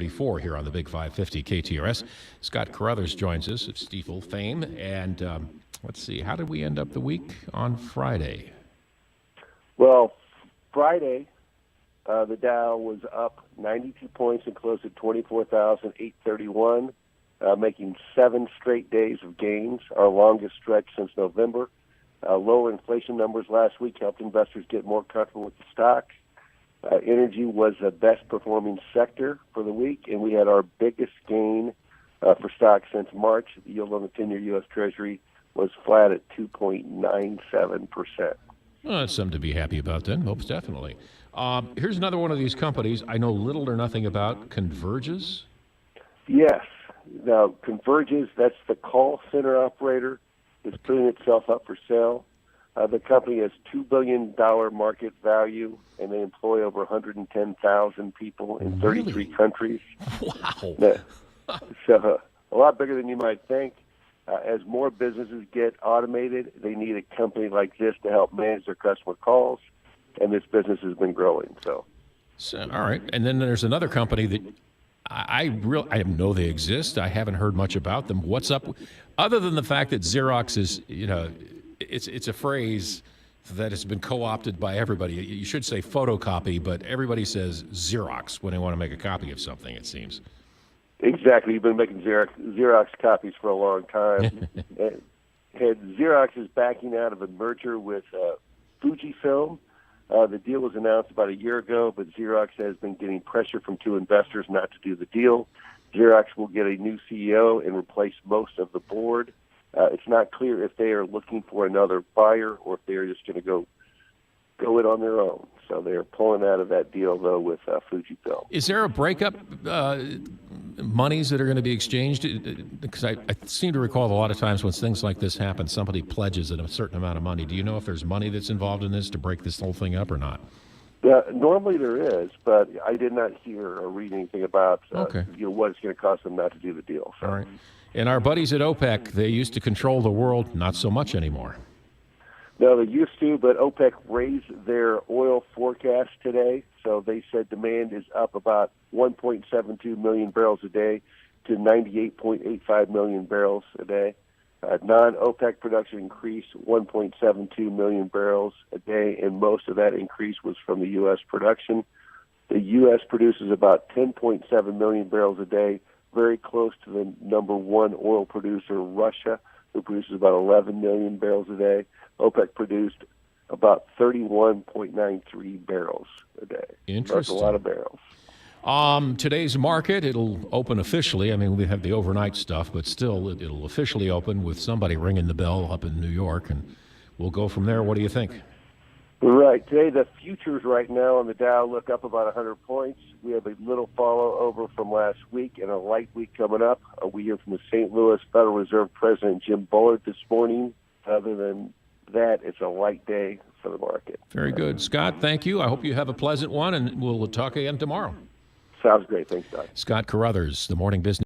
6:34 here on the Big 550 KTRS. Scott Carruthers joins us of Stifel fame. And let's see, how did we end up the week on Friday? Well, Friday, the Dow was up 92 points and closed at 24,831, making 7 straight days of gains, our longest stretch since November. Lower inflation numbers last week helped investors get more comfortable with the stock. Energy was the best performing sector for the week, and we had our biggest gain for stocks since March. The yield on the 10-year U.S. Treasury was flat at 2.97%. Well, that's something to be happy about then, most definitely. Here's another one of these companies I know little or nothing about, Converges. Yes. Now, Converges, that's the call center operator, is putting itself up for sale. The company has $2 billion market value, and they employ over 110,000 people in 33 countries. Wow. So a lot bigger than you might think. As more businesses get automated, they need a company like this to help manage their customer calls, and this business has been growing. So all right. And then there's another company that I know they exist. I haven't heard much about them. What's up? Other than the fact that Xerox is, it's a phrase that has been co-opted by everybody. You should say photocopy, but everybody says Xerox when they want to make a copy of something, it seems. Exactly. You've been making Xerox copies for a long time. and Xerox is backing out of a merger with Fujifilm. The deal was announced about a year ago, but Xerox has been getting pressure from 2 investors not to do the deal. Xerox will get a new CEO and replace most of the board. It's not clear if they are looking for another buyer or if they are just going to go it on their own. So they're pulling out of that deal, though, with Fujifilm. Is there a breakup monies that are going to be exchanged? Because I seem to recall a lot of times when things like this happen, somebody pledges a certain amount of money. Do you know if there's money that's involved in this to break this whole thing up or not? Normally there is, but I did not hear or read anything about what it's going to cost them not to do the deal. So. All right. And our buddies at OPEC, they used to control the world, not so much anymore. No, they used to, but OPEC raised their oil forecast today. So they said demand is up about 1.72 million barrels a day to 98.85 million barrels a day. Non-OPEC production increased 1.72 million barrels a day, and most of that increase was from the U.S. production. The U.S. produces about 10.7 million barrels a day, very close to the number 1 oil producer, Russia, who produces about 11 million barrels a day. OPEC produced about 31.93 barrels a day. Interesting. That's a lot of barrels. Today's market, it'll open officially. I mean, we have the overnight stuff, but still, it'll officially open with somebody ringing the bell up in New York, and we'll go from there. What do you think? Right. Today, the futures right now on the Dow look up about 100 points. We have a little follow over from last week and a light week coming up. We hear from the St. Louis Federal Reserve President Jim Bullard this morning. Other than that, it's a light day for the market. Very good. Scott, thank you. I hope you have a pleasant one, and we'll talk again tomorrow. Sounds great. Thanks, Doc. Scott Carruthers, the Morning Business.